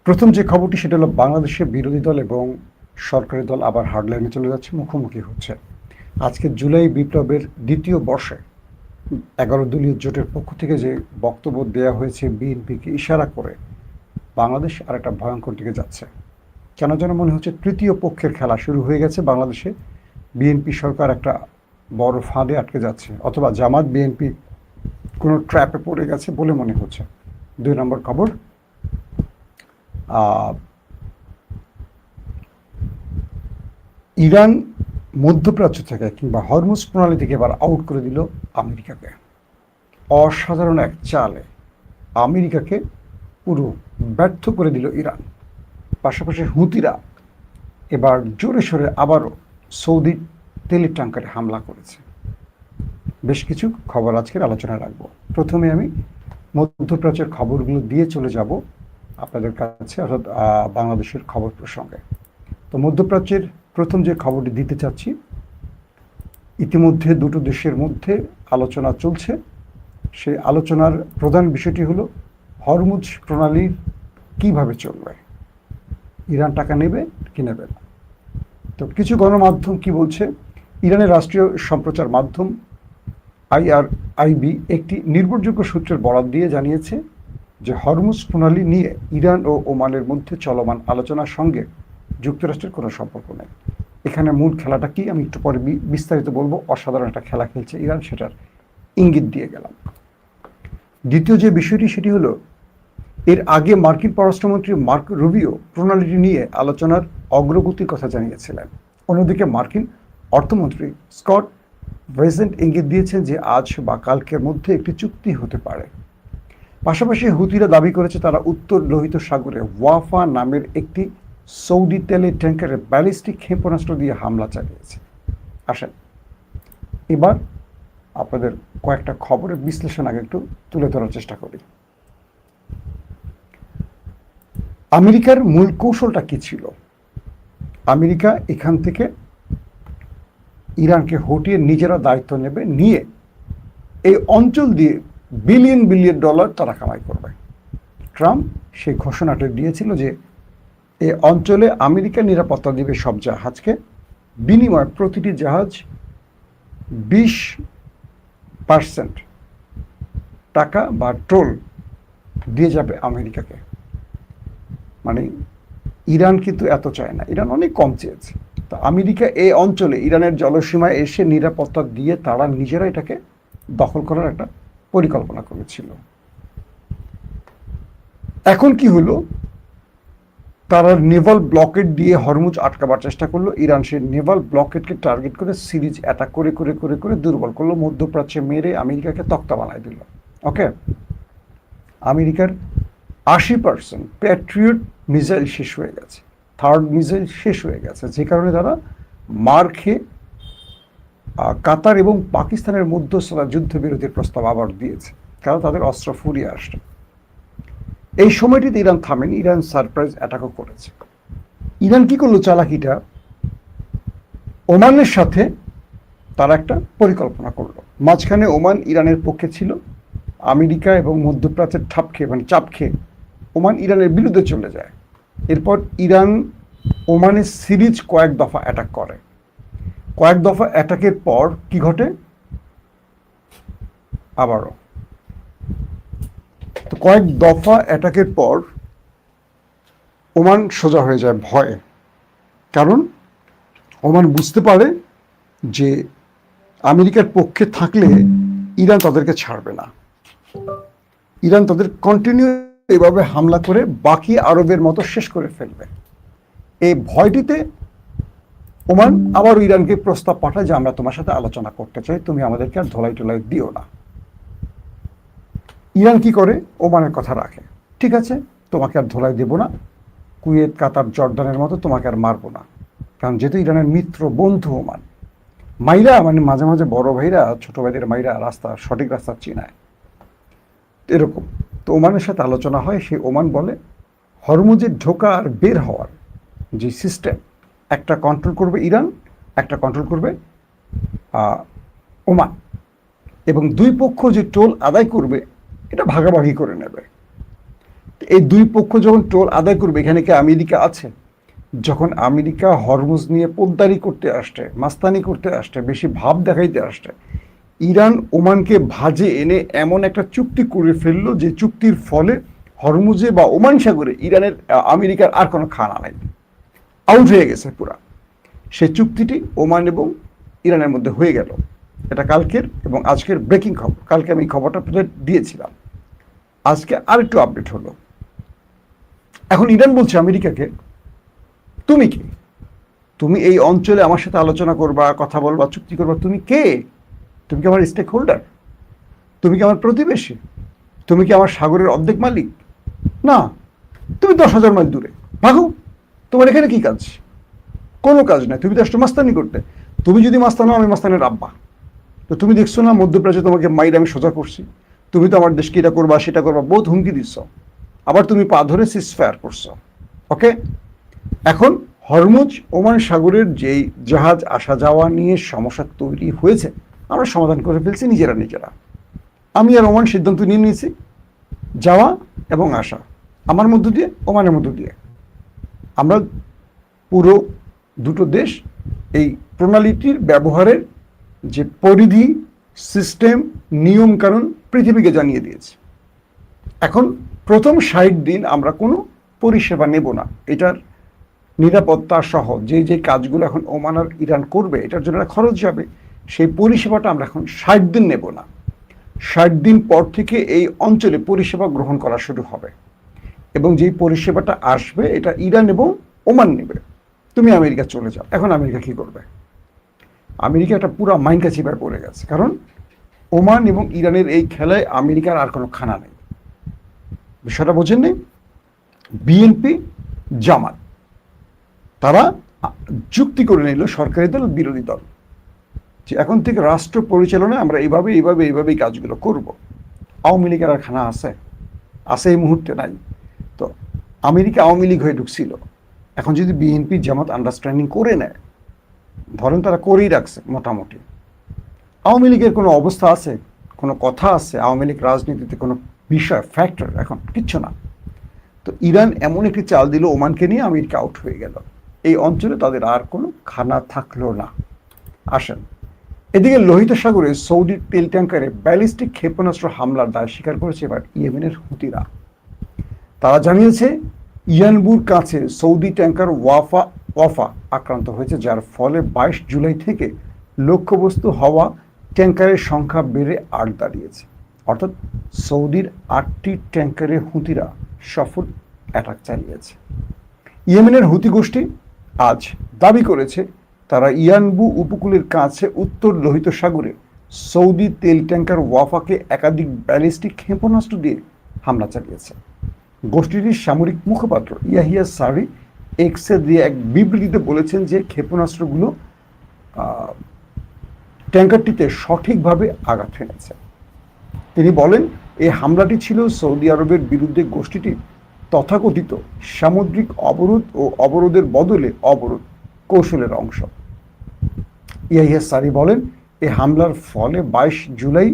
প্রথম যে খবরটি সেটা হলো বাংলাদেশে বিরোধী দল এবং সরকারি দল আবার হার্ডলাইনে চলে যাচ্ছে, মুখোমুখি হচ্ছে। আজকে জুলাই বিপ্লবের দ্বিতীয় বর্ষে 11 দলীয় জোটের পক্ষ থেকে যে বক্তব্য দেওয়া হয়েছে বিএনপিকে ইশারা করে, বাংলাদেশ আর একটা ভয়ঙ্কর দিকে যাচ্ছে। কেন যেন মনে হচ্ছে তৃতীয় পক্ষের খেলা শুরু হয়ে গেছে বাংলাদেশে। বিএনপি সরকার একটা বড় ফাঁদে আটকে যাচ্ছে, অথবা জামাত বিএনপি কোনো ট্র্যাপে পড়ে গেছে বলে মনে হচ্ছে। 2 নম্বর খবর, ইরান মধ্যপ্রাচ্য থেকে কিংবা হরমুজ প্রণালী থেকে এবার আউট করে দিল আমেরিকাকে। অসাধারণ এক চালে আমেরিকাকে পুরো ব্যর্থ করে দিল ইরান। পাশাপাশি হুতিরা এবার জোরে সোরে আবারও সৌদি তেলের ট্যাঙ্কারে হামলা করেছে। বেশ কিছু খবর আজকের আলোচনায় রাখবো। প্রথমে আমি মধ্যপ্রাচ্যের খবরগুলো দিয়ে চলে যাব আপনাদের কাছে, অর্থাৎ বাংলাদেশের খবর প্রসঙ্গে। তো মধ্যপ্রাচ্যের প্রথম যে খবরটি দিতে চাচ্ছি, ইতিমধ্যে দুটো দেশের মধ্যে আলোচনা চলছে। সেই আলোচনার প্রধান বিষয়টি হলো হরমুজ প্রণালী কিভাবে চলবে, ইরান টাকা নেবে কি নেবে না। তো কিছু গণমাধ্যম কি বলছে, ইরানের রাষ্ট্রীয় সম্প্রচার মাধ্যম IRIB একটি নির্ভরযোগ্য সূত্রের বরাত দিয়ে জানিয়েছে যে হরমুজ প্রণালী নিয়ে ইরান ও ওমানের মধ্যে চলমান আলোচনার সঙ্গে যুক্তরাষ্ট্রের কোনো সম্পর্ক নেই। এখানে মূল খেলাটা কি আমি একটু পরে বিস্তারিত বলবো। অসাধারণ একটা খেলা খেলছে ইরান, সেটার ইঙ্গিত দিয়ে গেলাম। দ্বিতীয় যে বিষয়টি সেটি হলো, এর আগে মার্কিন পররাষ্ট্রমন্ত্রী মার্ক রুবিও প্রণালীটি নিয়ে আলোচনার অগ্রগতির কথা জানিয়েছিলেন। অন্যদিকে মার্কিন অর্থমন্ত্রী স্কট বেসেন্ট ইঙ্গিত দিয়েছেন যে আজ বা কালকের মধ্যে একটি চুক্তি হতে পারে। পাশাপাশি হুতিরা দাবি করেছে তারা উত্তর লোহিত সাগরে ওয়াফা নামের একটি সৌদি তেলের ট্যাঙ্কারে ব্যালিস্টিক ক্ষেপণাস্ত্র দিয়ে হামলা চালিয়েছে। আসেন এবার আপনাদের কয়েকটা খবরের বিশ্লেষণ আগে একটু তুলে ধরার চেষ্টা করি। আমেরিকার মূল কৌশলটা কি ছিল? আমেরিকা এখান থেকে ইরানকে হটিয়ে নিজেরা দায়িত্ব নেবে, নিয়ে এই অঞ্চল দিয়ে বিলিয়ন বিলিয়ন ডলার তারা কামাই করবে। ট্রাম্প সেই ঘোষণাটা দিয়েছিল যে এই অঞ্চলে আমেরিকা নিরাপত্তা দেবে সব জাহাজকে, বিনিময়ে প্রতিটি জাহাজ 20% টাকা বা টোল দিয়ে যাবে আমেরিকাকে। মানে ইরান কিন্তু এত চায় না, ইরান অনেক কম চেয়েছে। তো আমেরিকা এই অঞ্চলে ইরানের জলসীমায় এসে নিরাপত্তা দিয়ে তারা নিজেরা এটাকে দখল করার একটা পরিকল্পনা করেছিল। এখন কি হলো, তারা নেভাল ব্লকেড দিয়ে হরমুজ আটকাবার চেষ্টা করলো। ইরান সেই নেভাল ব্লকেডকে টার্গেট করে সিরিজ অ্যাটাক করে করে করে করে দুর্বল করলো, মধ্যপ্রাচ্যে মেরে আমেরিকাকে তক্তা বানায় দিল। ওকে, আমেরিকার 80% প্যাট্রিয়ট মিসাইল শেষ হয়ে গেছে, থার্ড মিসাইল শেষ হয়ে গেছে, যে কারণে তারা মার খেয়ে কাতার এবং পাকিস্তানের মধ্যস্থতা যুদ্ধবিরতির প্রস্তাব আবার দিয়েছে, কারণ তাদের অস্ত্র ফুরিয়ে আসছে। এই সময়টিতে ইরান থামেনি, ইরান সারপ্রাইজ অ্যাটাকও করেছে। ইরান কি করলো চালাকিটা, ওমানের সাথে তারা একটা পরিকল্পনা করলো। মাঝখানে ওমান ইরানের পক্ষে ছিল, আমেরিকা এবং মধ্যপ্রাচ্যের চাপ খেয়ে ওমান ইরানের বিরুদ্ধে চলে যায়। এরপর ইরান ওমানের সিরিজ কয়েক দফা অ্যাটাক করে। কয়েক দফা অ্যাটাকের পর কি ঘটে, আবারও তো কয়েক দফা অ্যাটাকের পর ওমান সোজা হয়ে যায় ভয়ে। কারণ ওমান বুঝতে পারে যে আমেরিকার পক্ষে থাকলে ইরান তাদেরকে ছাড়বে না। ইরান তাদের কন্টিনিউ এভাবে হামলা করে বাকি আরবের মতো শেষ করে ফেলবে। এই ভয়টিতে ওমান আবার ইরানকে প্রস্তাব পাঠায় যে আমরা তোমার সাথে আলোচনা করতে চাই, তুমি আমাদেরকে আর ধোলাই টোলাই দিও না। ইরান কি করে, ওমানের কথা রাখে, ঠিক আছে তোমাকে আর ধোলাই দেব না, কুয়েত কাতার জর্ডানের মতো তোমাকে আর মারবো না। কারণ যেহেতু ইরানের মিত্র বন্ধু ওমান, মাইরা মানে মাঝে মাঝে বড় ভাইরা ছোট ভাইদের মাইরা সঠিক রাস্তা চিনায় এরকম। তো ওমানের সাথে আলোচনা হয়, সেই ওমান বলে হরমুজের ঢোকা আর বের হওয়ার যে সিস্টেম, একটা কন্ট্রোল করবে ইরান, একটা কন্ট্রোল করবে ওমান, এবং দুই পক্ষ যে টোল আদায় করবে এটা ভাগাভাগি করে নেবে। এই দুই পক্ষ যখন টোল আদায় করবে, এখানে কি আমেরিকা আছে? যখন আমেরিকা হরমুজ নিয়ে পোদ্দারি করতে আসছে, মাস্তানি করতে আসছে, বেশি ভাব দেখাইতে আসছে, ইরান ওমানকে ভাজে এনে এমন একটা চুক্তি করে ফেললো যে চুক্তির ফলে হরমুজে বা ওমান সাগরে ইরানের আমেরিকার আর কোনো খানা নাই, আউট হয়ে গেছে পুরা। সেই চুক্তিটি ওমান এবং ইরানের মধ্যে হয়ে গেল। এটা কালকের এবং আজকের ব্রেকিং খবর। কালকে আমি খবরটা আপনাদের দিয়েছিলাম, আজকে আরেকটু আপডেট হলো। এখন ইরান বলছে আমেরিকাকে, তুমি কি, তুমি এই অঞ্চলে আমার সাথে আলোচনা করবা, কথা বলবা, চুক্তি করবা, তুমি কে? তুমি কি আমার স্টেক হোল্ডার? তুমি কি আমার প্রতিবেশী? তুমি কি আমার সাগরের অর্ধেক মালিক? না, তুমি 10,000 মাইল দূরে, ভাগো। তোমার এখানে কি কাজ? কোনো কাজ নাই, তুমি তো আসছো মাস্তানি করতে। তুমি যদি মাস্তানো, আমি মাস্তানের আব্বা। তো তুমি দেখছো না মধ্যপ্রাচ্যে তোমাকে মাইর আমি সোজা করছি, তুমি তো আমার দেশকে এটা করবা সেটা করবা বহুত হুমকি দিচ্ছ, আবার তুমি পা ধরে সিজফায়ার করছো। ওকে, এখন হরমুজ ওমান সাগরের যেই জাহাজ আসা যাওয়া নিয়ে সমস্যা তৈরি হয়েছে, আমরা সমাধান করে ফেলছি নিজেরা। আমি আর ওমান সিদ্ধান্ত নিয়ে নিয়েছি, যাওয়া এবং আসা আমার মধ্য দিয়ে, ওমানের মধ্য দিয়ে। আমরা পুরো দুটো দেশ এই প্রণালীটির ব্যবহারের যে পরিধি, সিস্টেম, নিয়ম কানুন পৃথিবীকে জানিয়ে দিয়েছে। এখন প্রথম 60 দিন আমরা কোনো পরিষেবা নেব না। এটার নিরাপত্তা সহ যে কাজগুলো এখন ওমান আর ইরান করবে, এটার জন্য খরচ যাবে, সেই পরিষেবাটা আমরা এখন 60 দিন নেব না। 60 দিন পর থেকে এই অঞ্চলে পরিষেবা গ্রহণ করা শুরু হবে, এবং যেই পরিষেবাটা আসবে এটা ইরান এবং ওমান নেবে। তুমি আমেরিকা চলে যাও। এখন আমেরিকা কি করবে? আমেরিকা একটা পুরো মাইনকা চিপায় পড়ে গেছে, কারণ ওমান এবং ইরানের এই খেলায় আমেরিকার আর কোনো খানা নেই। বিষয়টা বোঝেন নেই? বিএনপি জামাত তারা যুক্তি করে নিল, সরকারি দল বিরোধী দল, যে এখন থেকে রাষ্ট্র পরিচালনায় আমরা এইভাবেই কাজগুলো করব। আওয়ামী লীগের আর খানা আছে এই মুহূর্তে নাই। তো আমেরিকা আওয়ামী লীগ হয়ে ঢুকছিল, এখন যদি বিএনপি জামাত আন্ডারস্ট্যান্ডিং করে নেয়, ধরেন তারা করেই রাখছে মোটামুটি, আওয়ামী লীগের কোনো অবস্থা আছে, কোনো কথা আছে আওয়ামী লীগ রাজনীতিতে কোনো বিষয়, ফ্যাক্টর এখন কিচ্ছু না। তো ইরান এমন একটি চাল দিল, ওমানকে নিয়ে আমেরিকা আউট হয়ে গেল, এই অঞ্চলে তাদের আর কোনো খানা থাকলো না। আসেন, এদিকে লোহিত সাগরে সৌদির তেল ট্যাঙ্কারে ব্যালিস্টিক ক্ষেপণাস্ত্র হামলার দায় স্বীকার করেছে এবার ইয়েমেনের হুতিরা। তারা জানিয়েছে ইয়ানবুর কাছে সৌদি ট্যাঙ্কার ওয়াফা আক্রান্ত হয়েছে, যার ফলে 22 জুলাই থেকে লক্ষ্যবস্তু হওয়া ট্যাঙ্কারের সংখ্যা বেড়ে 8 দাঁড়িয়েছে। অর্থাৎ সৌদির 8টি ট্যাঙ্কারে হুতিরা সফল অ্যাটাক চালিয়েছে। ইয়েমেনের হুতি গোষ্ঠী আজ দাবি করেছে তারা ইয়ানবু উপকূলের কাছে উত্তর লোহিত সাগরে সৌদি তেল ট্যাঙ্কার ওয়াফাকে একাধিক ব্যালিস্টিক ক্ষেপণাস্ত্র দিয়ে হামলা চালিয়েছে। গোষ্ঠীটির সামরিক মুখপাত্র ইয়াহিয়া সারি এক্সে দিয়ে এক বিবৃতিতে বলেছেন যে ক্ষেপণাস্ত্রগুলো ট্যাঙ্কারটিতে সঠিকভাবে আঘাত হেনেছে। তিনি বলেন, এই হামলাটি ছিল সৌদি আরবের বিরুদ্ধে গোষ্ঠীটির তথাকথিত সামুদ্রিক অবরোধ ও অবরোধের বদলে অবরোধ কৌশলের অংশ। ইয়াহিয়া সারি বলেন, এই হামলার ফলে 22 জুলাই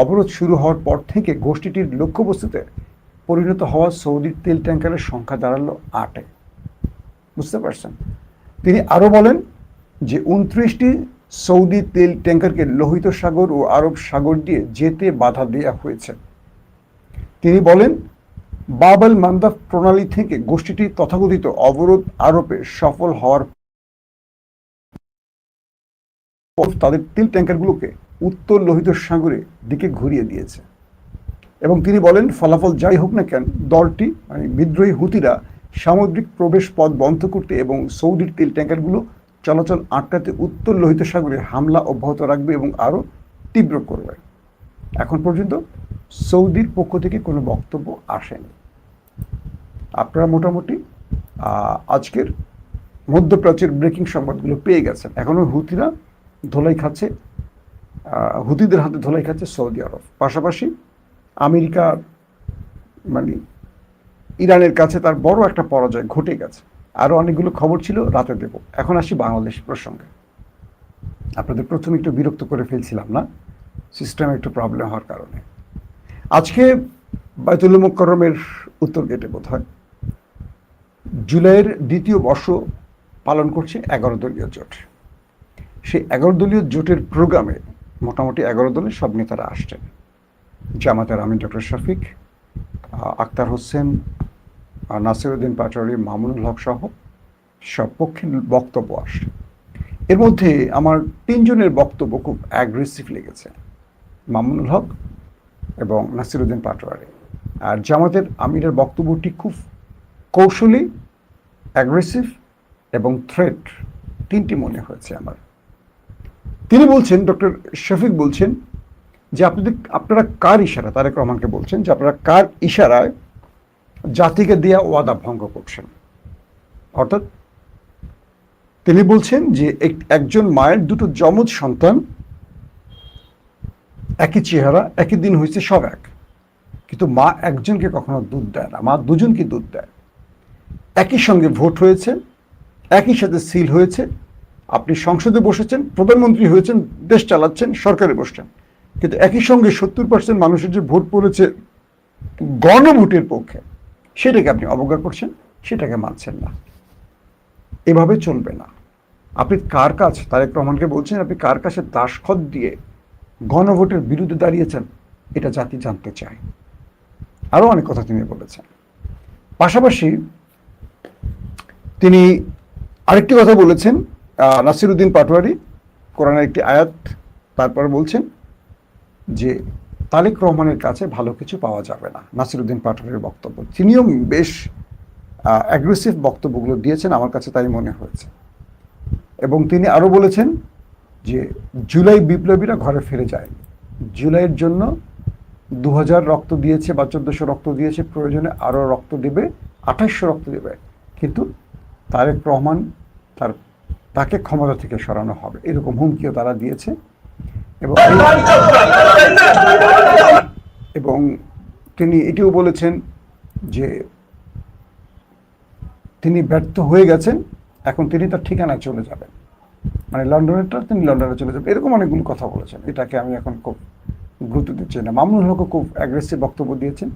অবরোধ শুরু হওয়ার পর থেকে গোষ্ঠীটির লক্ষ্যবস্তুতে পরিণত হওয়া সৌদির তেল ট্যাঙ্কারের সংখ্যা দাঁড়ালো 8-এ। বুঝতে পারছেন? তিনি আরও বলেন যে 29টি সৌদি তেল ট্যাঙ্কারকে লোহিত সাগর ও আরব সাগর দিয়ে যেতে বাধা দেওয়া হয়েছে। তিনি বলেন, বাব আল মান্দাব প্রণালী থেকে গোষ্ঠীটি তথাকথিত অবরোধ আরোপে সফল হওয়ার পর তাদের তেল ট্যাঙ্কারগুলোকে উত্তর লোহিত সাগরের দিকে ঘুরিয়ে দিয়েছে। এবং তিনি বলেন, ফলাফল যাই হোক না কেন, দলটি মানে বিদ্রোহী হুতিরা সামুদ্রিক প্রবেশ পথ বন্ধ করতে এবং সৌদির তেল ট্যাঙ্কারগুলো চলাচল আটকাতে উত্তর লোহিত সাগরে হামলা অব্যাহত রাখবে এবং আরও তীব্র করবে। এখন পর্যন্ত সৌদির পক্ষ থেকে কোনো বক্তব্য আসেনি। আপনারা মোটামুটি আজকের মধ্যপ্রাচ্যের ব্রেকিং সংবাদগুলো পেয়ে গেছেন। এখনও হুতিরা ধোলাই খাচ্ছে, হুতিদের হাতে ধোলাই খাচ্ছে সৌদি আরব। পাশাপাশি আমেরিকা মানে ইরানের কাছে তার বড় একটা পরাজয় ঘটে গেছে। আরও অনেকগুলো খবর ছিল, রাতে দেব। এখন আসি বাংলাদেশ প্রসঙ্গে। আপনাদের প্রথমে একটু বিরক্ত করে ফেলছিলাম না, সিস্টেমে একটু প্রবলেম হওয়ার কারণে। আজকে বায়তুল মুকাররমের উত্তর গেটে বোধ হয়, জুলাইয়ের দ্বিতীয় বর্ষ পালন করছে 11 দলীয় জোট। সেই 11 দলীয় জোটের প্রোগ্রামে মোটামুটি 11 দলের সব নেতারা আসছেন। জামাতের আমির ডক্টর শফিক, আক্তার হোসেন, নাসিরউদ্দিন পাটোয়ারি, মামুনুল হক সহ সব পক্ষের বক্তব্য আসে। এর মধ্যে আমার 3 জনের বক্তব্য খুব অ্যাগ্রেসিভ লেগেছে, মামুনুল হক এবং নাসিরউদ্দিন পাটোয়ারি। আর জামাতের আমিরের বক্তব্যটি খুব কৌশলী, অ্যাগ্রেসিভ এবং থ্রেট, 3টি মনে হয়েছে আমার। তিনি বলছেন, ডক্টর শফিক বলছেন যে আপনারা কার ইশারা, তারেক রহমানকে বলছেন যে আপনারা কার ইশারায় জাতিকে দেয়া ওয়াদা ভঙ্গ করছেন। অর্থাৎ তিনি বলছেন যে একজন মায়ের দুটো যমজ সন্তান, একই চেহারা, একই দিন হয়েছে, সব এক, কিন্তু মা একজনকে কখনো দুধ দেয় না, মা দুজনকে দুধ দেয়। একই সঙ্গে ভোট হয়েছে, একই সাথে সিল হয়েছে, আপনি সংসদে বসেছেন, প্রধানমন্ত্রী হয়েছেন, দেশ চালাচ্ছেন, সরকারে বসছেন, কিন্তু একই সঙ্গে 70% মানুষের যে ভোট পড়েছে গণভোটের পক্ষে, সেটাকে আপনি অবজ্ঞা করছেন, সেটাকে মানছেন না। এভাবে চলবে না। আপনি কার কাছে, তারেক রহমানকে বলছেন, আপনি কার কাছে দাসখত দিয়ে গণভোটের বিরুদ্ধে দাঁড়িয়েছেন, এটা জাতি জানতে চায়। আরও অনেক কথা তিনি বলেছেন। পাশাপাশি তিনি আরেকটি কথা বলেছেন, নাসিরউদ্দিন পাটোয়ারি কোরআনের একটি আয়াত তারপরে বলছেন যে তারেক রহমানের কাছে ভালো কিছু পাওয়া যাবে না। নাসিরউদ্দিন পাটোয়ারির বক্তব্য, তিনিও বেশ অ্যাগ্রেসিভ বক্তব্যগুলো দিয়েছেন, আমার কাছে তাই মনে হয়েছে। এবং তিনি আরও বলেছেন যে জুলাই বিপ্লবীরা ঘরে ফিরে যায়নি, জুলাইয়ের জন্য 2000 রক্ত দিয়েছে বা 1400 রক্ত দিয়েছে, প্রয়োজনে আরও রক্ত দেবে, 2800 রক্ত দেবে, কিন্তু তারেক রহমান তাকে ক্ষমতা থেকে সরানো হবে, এরকম হুমকিও তারা দিয়েছে। এবং তিনি এটিও বলেছেন যে তিনি ব্যর্থ হয়ে গেছেন, এখন তিনি তার ঠিকানায় চলে যাবেন, মানে লন্ডনেরটা তিনি লন্ডনে চলে যাবেন, এরকম অনেকগুলো কথা বলেছেন। এটাকে আমি এখন খুব গুরুত্ব দিচ্ছি না। মামুনুল হকও খুব অ্যাগ্রেসিভ বক্তব্য দিয়েছেন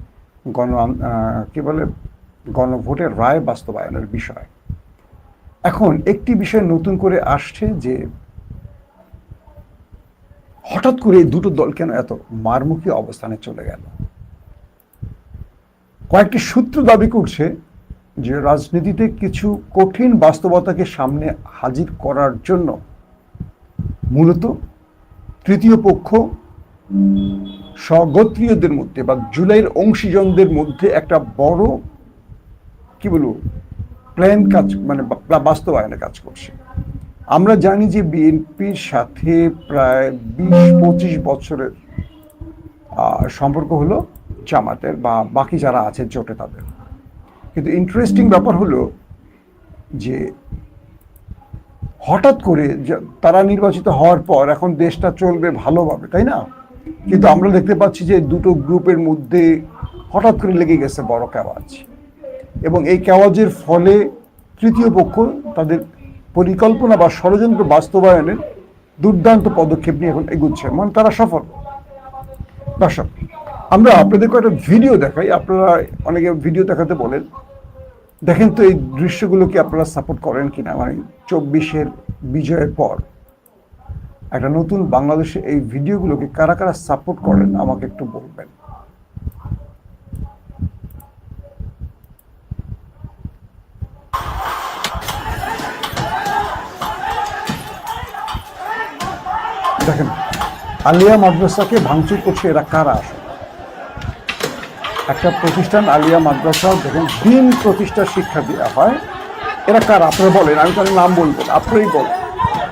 গণভোটের রায় বাস্তবায়নের বিষয়। এখন একটি বিষয় নতুন করে আসছে যে হঠাৎ করে এই দুটো দল কেন এত মারমুখী অবস্থানে চলে গেল। কয়েকটি সূত্র দাবি করছে যে রাজনীতিতে কিছু কঠিন বাস্তবতাকে সামনে হাজির করার জন্য মূলত তৃতীয় পক্ষ স্বগোত্রীয়দের মধ্যে বা জুলাইয়ের অংশীজনদের মধ্যে একটা বড় প্ল্যান কাজ, মানে বাস্তবায়নে কাজ করছে। আমরা জানি যে বিএনপির সাথে প্রায় 20-25 বছরের সম্পর্ক হলো জামাতের বা বাকি যারা আছে জোটে তাদের। কিন্তু ইন্টারেস্টিং ব্যাপার হলো যে হঠাৎ করে তারা নির্বাচিত হওয়ার পর এখন দেশটা চলবে ভালোভাবে, তাই না? কিন্তু আমরা দেখতে পাচ্ছি যে দুটো গ্রুপের মধ্যে হঠাৎ করে লেগে গেছে বড় কেওয়াজ, এবং এই কেওয়াজের ফলে তৃতীয় পক্ষ তাদের পরিকল্পনা বা ষড়যন্ত্র বাস্তবায়নের দুর্দান্ত পদক্ষেপ নিয়ে এখন এগুচ্ছে, মানে তারা সফল। দর্শক, আমরা আপনাদেরকে একটা ভিডিও দেখাই, আপনারা অনেকে ভিডিও দেখাতে বলেন, দেখেন তো এই দৃশ্যগুলোকে আপনারা সাপোর্ট করেন কিনা। মানে 24-এর বিজয়ের পর একটা নতুন বাংলাদেশে এই ভিডিওগুলোকে কারা কারা সাপোর্ট করেন আমাকে একটু বলবেন। দেখেন, আলিয়া মাদ্রাসাকে ভাঙচুর করছে এরা কারা আসে। একটা প্রতিষ্ঠান আলিয়া মাদ্রাসা, দেখেন দিন প্রতিষ্ঠার শিক্ষা দেওয়া হয়, এরা কারা আপনারা বলেন, আমি তাদের নাম বলবো, আপনারাই বলেন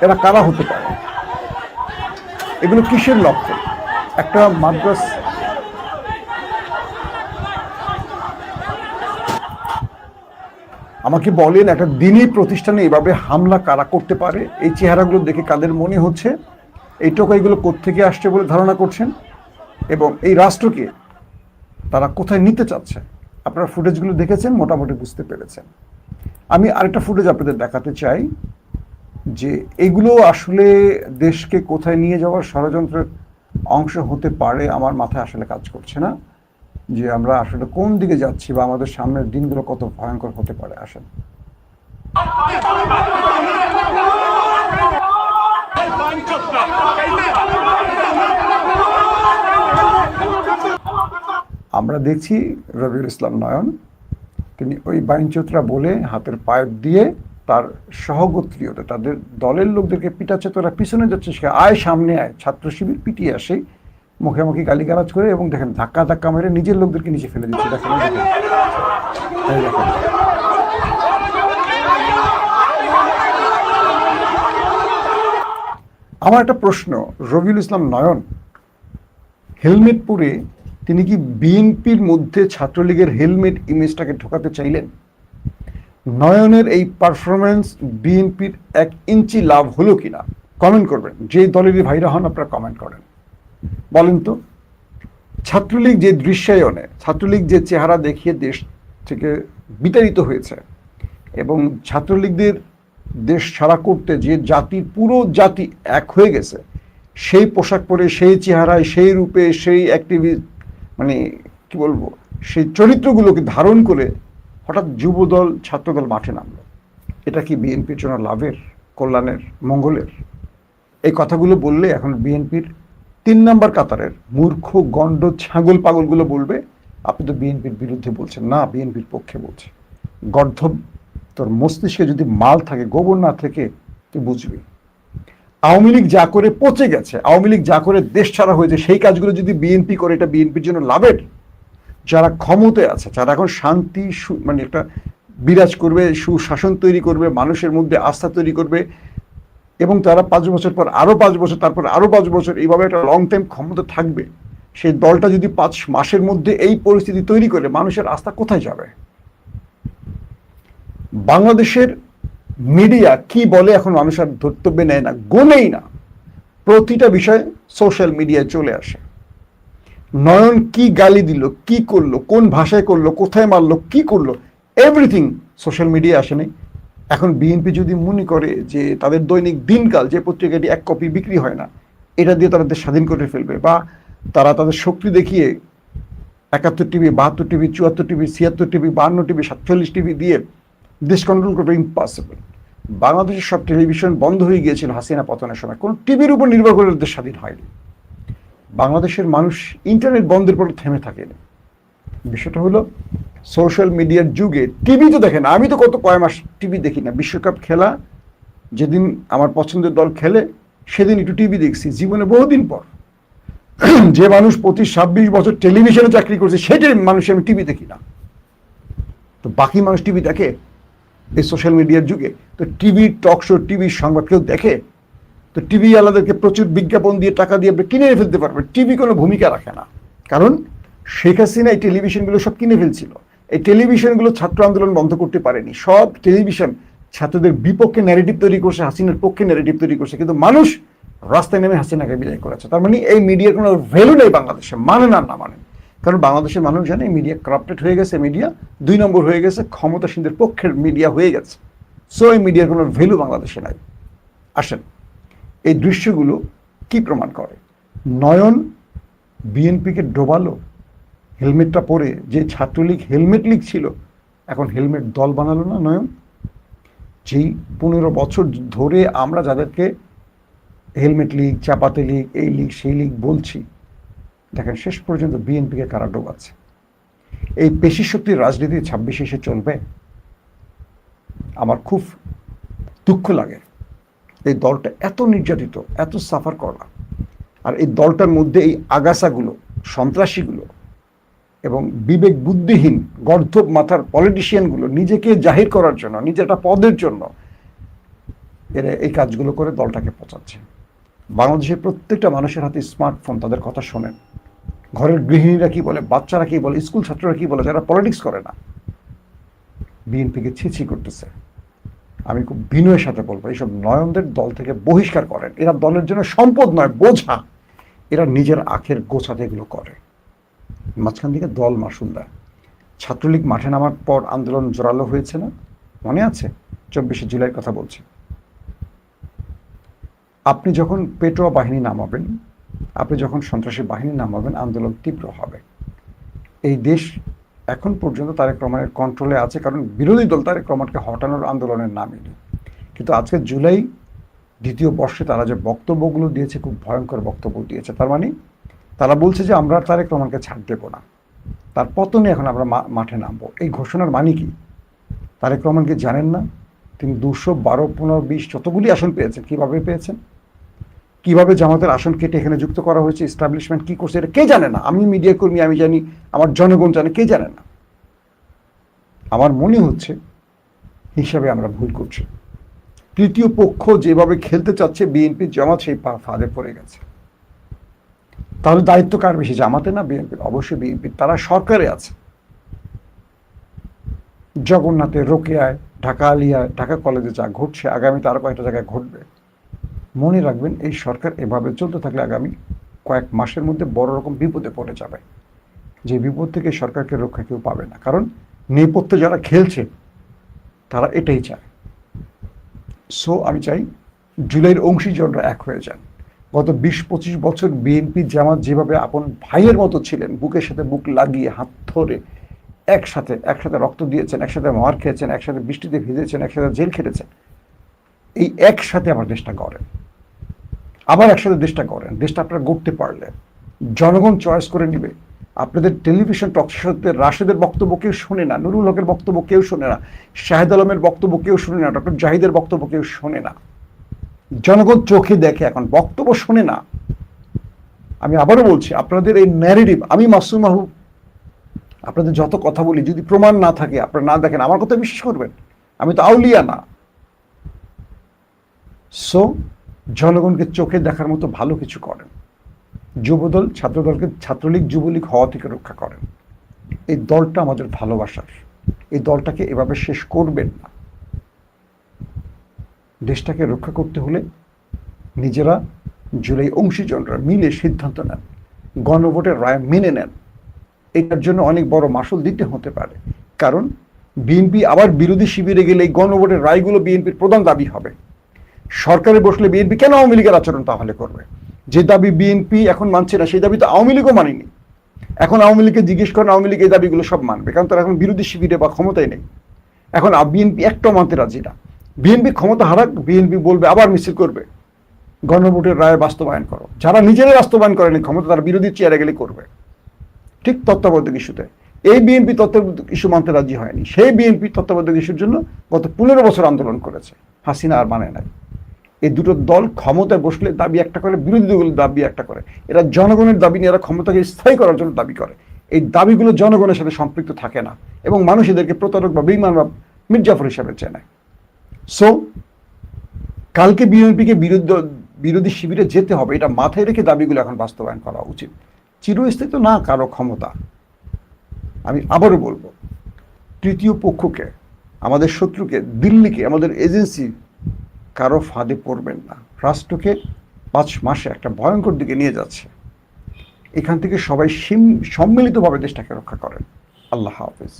এরা কারা হতে পারে। এগুলো কিসের লক্ষ্য? একটা মাদ্রাসা, আমাকে বলেন একটা দিনই প্রতিষ্ঠানে এভাবে হামলা কারা করতে পারে? এই চেহারাগুলো দেখে কাদের মনে হচ্ছে এই টোকাইগুলো কোত্থেকে আসছে বলে ধারণা করছেন, এবং এই রাষ্ট্রকে তারা কোথায় নিতে চাচ্ছে? আপনারা ফুটেজগুলো দেখেছেন, মোটামুটি বুঝতে পেরেছেন। আমি আরেকটা ফুটেজ আপনাদের দেখাতে চাই যে এগুলো আসলে দেশকে কোথায় নিয়ে যাওয়ার ষড়যন্ত্রের অংশ হতে পারে। আমার মাথায় আসলে কাজ করছে না। যে আমরা আসলে কোন দিকে যাচ্ছি বা আমাদের সামনের দিনগুলো কত ভয়ঙ্কর হতে পারে। আসেন। আমরা দেখছি রবিউল ইসলাম নয়ন, তিনি ওই বাইনচোতরা বলে হাতের পাইপ দিয়ে তার সহগোত্রীয়দের, তাদের দলের লোকদেরকে পিটাচ্ছে, তোরা পিছনে যাচ্ছিস, আয় সামনে আয়, ছাত্র শিবির পিটিয়ে আসে মুখোমুখি গালিগালাজ করে, এবং দেখেন ধাক্কা ধাক্কা মেরে নিজের লোকদেরকে নিচে ফেলে দিচ্ছে। দেখেন এই দেখেন। আমার একটা প্রশ্ন, রবিউল ইসলাম নয়ন হেলমেট পরে তিনি কি বিএনপির মধ্যে ছাত্রলীগের হেলমেট ইমেজটাকে ঢোকাতে চাইলেন? নয়নের এই পারফরমেন্স বিএনপির 1 ইঞ্চি লাভ হলো কিনা কমেন্ট করবেন। যে দলেরই ভাইরা হন আপনারা কমেন্ট করেন, বলেন তো। ছাত্রলীগ যে দৃশ্যায়নে, ছাত্রলীগ যে চেহারা দেখিয়ে দেশ থেকে বিতাড়িত হয়েছে, এবং ছাত্রলীগদের দেশ ছাড়া করতে যে জাতির পুরো জাতি এক হয়ে গেছে, সেই পোশাক পরে, সেই চেহারায়, সেই রূপে, সেই অ্যাক্টিভিস্ট, মানে কি বলবো, সেই চরিত্রগুলোকে ধারণ করে হঠাৎ যুবদল ছাত্রদল মাঠে নামলো। এটা কি বিএনপির জন্য লাভের, কল্যাণের, মঙ্গলের? এই কথাগুলো বললে এখন বিএনপির 3 নম্বর কাতারের মূর্খ গণ্ড ছাগল পাগলগুলো বলবে আপনি তো বিএনপির বিরুদ্ধে বলছেন। না, বিএনপির পক্ষে বলছে। গর্ধব, তোর মস্তিষ্কে যদি মাল থাকে, গোবর না থেকে, তুই বুঝবি। আওয়ামী লীগ যা করে পচে গেছে, আওয়ামী লীগ যা করে দেশ ছাড়া হয়েছে, সেই কাজগুলো যদি বিএনপি করে, এটা বিএনপির জন্য লাভের। যারা ক্ষমতায় আছে, যারা এখন শান্তি মানে একটা বিরাজ করবে, সুশাসন তৈরি করবে, মানুষের মধ্যে আস্থা তৈরি করবে, এবং তারা 5 বছর পর আরো 5 বছর, তারপর আরো 5 বছর, এইভাবে একটা লং টাইম ক্ষমতা থাকবে, সেই দলটা যদি 5 মাসের মধ্যে এই পরিস্থিতি তৈরি করে, মানুষের আস্থা কোথায় যাবে? বাংলাদেশের মিডিয়া কি বলে এখন মানুষ আর ধর্তব্যে নেয় না, গোনেই না। প্রতিটা বিষয় সোশ্যাল মিডিয়ায় চলে আসে। নয়ন কি গালি দিল, কি করলো, কোন ভাষায় করলো, কোথায় মারলো, কি করলো, এভরিথিং সোশ্যাল মিডিয়ায় আসেনি। এখন বিএনপি যদি মনে করে যে তাদের দৈনিক দিনকাল, যে পত্রিকাটি 1 কপি বিক্রি হয় না, এটা দিয়ে তারা দেশ স্বাধীন করে ফেলবে, বা তারা তাদের শক্তি দেখিয়ে 71 TV, 72 TV, 74 TV, 76 TV, 52 TV, 47 TV দিয়ে দেশ কন্ট্রোল করবে, ইম্পসিবল। বাংলাদেশের সব টেলিভিশন বন্ধ হয়ে গিয়েছিল হাসিনা পতনের সময়, কোনো টিভির উপর নির্ভর করে দেশ স্বাধীন হয়নি। বাংলাদেশের মানুষ ইন্টারনেট বন্ধের পর থেমে থাকেনি। বিষয়টা হলো সোশ্যাল মিডিয়ার যুগে টিভি তো দেখে না। আমি তো কয়েক মাস টিভি দেখি না। বিশ্বকাপ খেলা যেদিন আমার পছন্দের দল খেলে, সেদিন একটু টিভি দেখছি, জীবনে বহুদিন পর। যে মানুষ 25-26 বছর টেলিভিশনে চাকরি করছে, সেটাই মানুষ আমি টিভি দেখি না। তো বাকি মানুষ টিভি দেখে এই সোশ্যাল মিডিয়ার যুগে? তো টিভি টক শো, টিভির সংবাদ কেউ দেখে? তো টিভি আলাদাকে প্রচুর বিজ্ঞাপন দিয়ে, টাকা দিয়ে আপনি কিনে ফেলতে পারবেন। টিভি কোনো ভূমিকা রাখে না, কারণ শেখ হাসিনা এই টেলিভিশনগুলো সব কিনে ফেলছিল। এই টেলিভিশনগুলো ছাত্র আন্দোলন বন্ধ করতে পারেনি। সব টেলিভিশন ছাত্রদের বিপক্ষে ন্যারেটিভ তৈরি করছে, হাসিনার পক্ষে ন্যারেটিভ তৈরি করছে, কিন্তু মানুষ রাস্তায় নেমে হাসিনাকে বিদায় করেছে। তার মানে এই মিডিয়ার কোনো ভ্যালু নেই বাংলাদেশে, মানে না মানে। কারণ বাংলাদেশের মানুষ জানে মিডিয়া করাপ্টেড হয়ে গেছে, মিডিয়া 2 নম্বর হয়ে গেছে, ক্ষমতাসীনদের পক্ষের মিডিয়া হয়ে গেছে। সো এই মিডিয়ার কোনো ভ্যালু বাংলাদেশে নাই। আসেন, এই দৃশ্যগুলো কি প্রমাণ করে? নয়ন বিএনপিকে ডোবালো হেলমেটটা পরে। যে ছাত্রলীগ হেলমেট লীগ ছিল, এখন হেলমেট দল বানালো না নয়ন? যেই 15 বছর ধরে আমরা যাদেরকে হেলমেট লীগ, চাপাতি লীগ, এই লীগ সেই লীগ বলছি, দেখেন শেষ পর্যন্ত বিএনপিকে কারা ডোবাচ্ছে। এই পেশি শক্তির রাজনীতি 26 এসে চলবে? আমার খুব দুঃখ লাগে। এই দলটা এত নির্যাতিত, এত সাফার করা, আর এই দলটার মধ্যে এই আগাছাগুলো, সন্ত্রাসীগুলো এবং বিবেক বুদ্ধিহীন গর্ধব মাথার পলিটিশিয়ানগুলো নিজেকে জাহির করার জন্য, নিজের একটা পদের জন্য এরা এই কাজগুলো করে দলটাকে পচাচ্ছে। বাংলাদেশের প্রত্যেকটা মানুষের হাতে স্মার্টফোন, তাদের কথা শোনেন। ঘরের গৃহিণীরা কি বলে, বাচ্চারা কি বলে, স্কুল ছাত্ররা কি বলে, যারা পলিটিক্স করে না, বিএনপিকে ছিছি করতেছে। আমি খুব বিনয়ের সাথে বলবো, এইসব নয়নদের দল থেকে বহিষ্কার করেন। এরা দলের জন্য সম্পদ নয়, বোঝা। এরা নিজের আখের গোছাতে এগুলো করে। মাঝখান থেকে দল মাসুল দেয়। ছাত্রলীগ মাঠে নামার পর আন্দোলন জোরালো হয়েছে না? মনে আছে? 24শে জুলাইয়ের কথা বলছি। আপনি যখন পেটোয়া বাহিনী নামাবেন, আপনি যখন সন্ত্রাসী বাহিনী নামাবেন, আন্দোলন তীব্র হবে। এই দেশ এখন পর্যন্ত তারেক রহমানের কন্ট্রোলে আছে, কারণ বিরোধী দল তারেক রহমানকে হটানোর আন্দোলনের নামেনি। কিন্তু আজকে জুলাই দ্বিতীয় বর্ষে তারা যে বক্তব্যগুলো দিয়েছে, খুব ভয়ঙ্কর বক্তব্য দিয়েছে। তার মানে তারা বলছে যে আমরা তারেক রহমানকে ছাড় দেবো না, তার পতনে এখন আমরা মাঠে নামবো। এই ঘোষণার মানে কি? তারেক রহমানকে জানেন না তিনি 212, 15, 20 যতগুলি আসন পেয়েছেন, কিভাবে পেয়েছেন, কিভাবে জামাতের আসন কেটে এখানে যুক্ত করা হয়েছে, এস্টাবলিশমেন্ট কি করছে, এটা কে জানে না? আমি মিডিয়া কর্মী, আমি জানি, আমার জনগণ জানে, কে জানে না? আমার মনে হচ্ছে হিসাবে আমরা ভুল করছি। তৃতীয় পক্ষ যেভাবে খেলতে চাচ্ছে বিএনপি জামাত, সেই ফাঁদে পড়ে গেছে। তাহলে দায়িত্ব কার বেশি, জামাতে না বিএনপির? অবশ্যই বিএনপির। তারা সরকারে আছে। জগন্নাথে, রোকেয়ায়, ঢাকা আলিয়ায়, ঢাকা কলেজে যা ঘটছে, আগামীতে আরো কয়েকটা জায়গায় ঘটবে। মনে রাখবেন, এই সরকার এভাবে চলতে থাকলে আগামী কয়েক মাসের মধ্যে বড় রকম বিপদে পড়ে যাবে। যে বিপদ থেকে সরকারকে রক্ষা কেউ পাবে না, কারণ নেপথ্যে যারা খেলছে তারা এটাই চায়। সো আমি চাই জুলাইয়ের অংশীজনরা এক হয়ে যান। গত 20-25 বছর বিএনপি জামাত যেভাবে আপন ভাইয়ের মতো ছিলেন, বুকের সাথে বুক লাগিয়ে হাত ধরে একসাথে রক্ত দিয়েছেন, একসাথে মার খেয়েছেন, একসাথে বৃষ্টিতে ভিজেছেন, একসাথে জেল খেটেছেন, এই একসাথে আবার দেশটা গড়েন, আবার একসাথে দেশটা গড়েন। দেশটা আপনারা গড়তে পারলে জনগণ চয়েস করে নিবে। আপনাদের টেলিভিশন টকশোতে রাশেদের বক্তব্য কেউ শোনে না, নুরুল হকের বক্তব্য কেউ শোনে না, শাহেদ আলমের বক্তব্য কেউ শোনে না, ডক্টর জাহিদের বক্তব্য কেউ শোনে না। জনগণ চোখে দেখে, এখন বক্তব্য শোনে না। আমি আবারও বলছি, আপনাদের এই ন্যারেটিভ, আমি মাসুম মাহবুব আপনাদের যত কথা বলি, যদি প্রমাণ না থাকে, আপনারা না দেখেন, আমার কথা বিশ্বাস করবেন? আমি তো আউলিয়া না। সো জনগণকে চোখে দেখার মতো ভালো কিছু করেন। যুবদল, ছাত্রদলকে ছাত্রলীগ, যুবলীগ হওয়া থেকে রক্ষা করেন। এই দলটা আমাদের ভালোবাসার, এই দলটাকে এভাবে শেষ করবেন না। দেশটাকে রক্ষা করতে হলে নিজেরা, জুলাই অংশীজনরা মিলে সিদ্ধান্ত নেন, গণভোটের রায় মেনে নেন। এটার জন্য অনেক বড় মাসুল দিতে হতে পারে, কারণ বিএনপি আবার বিরোধী শিবিরে গেলে এই গণভোটের রায়গুলো বিএনপির প্রধান দাবি হবে। সরকারে বসলে বিএনপি কেন আওয়ামী লীগের আচরণ তাহলে করবে? যে দাবি বিএনপি এখন মানছে না, সেই দাবি তো আওয়ামী লীগও মানেনি। এখন আওয়ামী লীগকে জিজ্ঞেস করেন, আওয়ামী লীগ এই দাবিগুলো সব মানবে, কারণ তারা এখন বিরোধী শিবিরে বা ক্ষমতায় নেই। এখন বিএনপি একটাও মানতে রাজি না। বিএনপি ক্ষমতা হারাক, বিএনপি বলবে, আবার মিছিল করবে, গণভোটের রায় বাস্তবায়ন করো। যারা নিজেরাই বাস্তবায়ন করেনি ক্ষমতা, তারা বিরোধী চেয়ারে গেলে করবে। ঠিক তত্ত্বাবধায়ক ইস্যুতে এই বিএনপি তত্ত্বাবধায়ক ইস্যু মানতে রাজি হয়নি, সেই বিএনপি তত্ত্বাবধায়ক ইস্যুর জন্য গত 15 বছর আন্দোলন করেছে। হাসিনা আর মানে নাই। এই দুটো দল ক্ষমতায় বসলে দাবি একটা করে, বিরোধী দলগুলো দাবি একটা করে। এরা জনগণের দাবি নিয়ে এরা ক্ষমতাকে স্থায়ী করার জন্য দাবি করে। এই দাবিগুলো জনগণের সাথে সম্পৃক্ত থাকে না, এবং মানুষ এদেরকে প্রতারক বা বেঈমান বা মির্জাফর হিসাবে চেনে। সো কালকে বিএনপিকে বিরোধী শিবিরে যেতে হবে, এটা মাথায় রেখে দাবিগুলো এখন বাস্তবায়ন করা উচিত। চিরস্থায়ী তো না কারো ক্ষমতা। আমি আবারও বলবো, তৃতীয় পক্ষকে, আমাদের শত্রুকে, দিল্লিকে, আমাদের এজেন্সি, কারো ফাঁদে পড়বেন না। রাষ্ট্রকে 5 মাসে একটা ভয়ঙ্কর দিকে নিয়ে যাচ্ছে। এখান থেকে সবাই সম্মিলিতভাবে দেশটাকে রক্ষা করেন। আল্লাহ হাফেজ।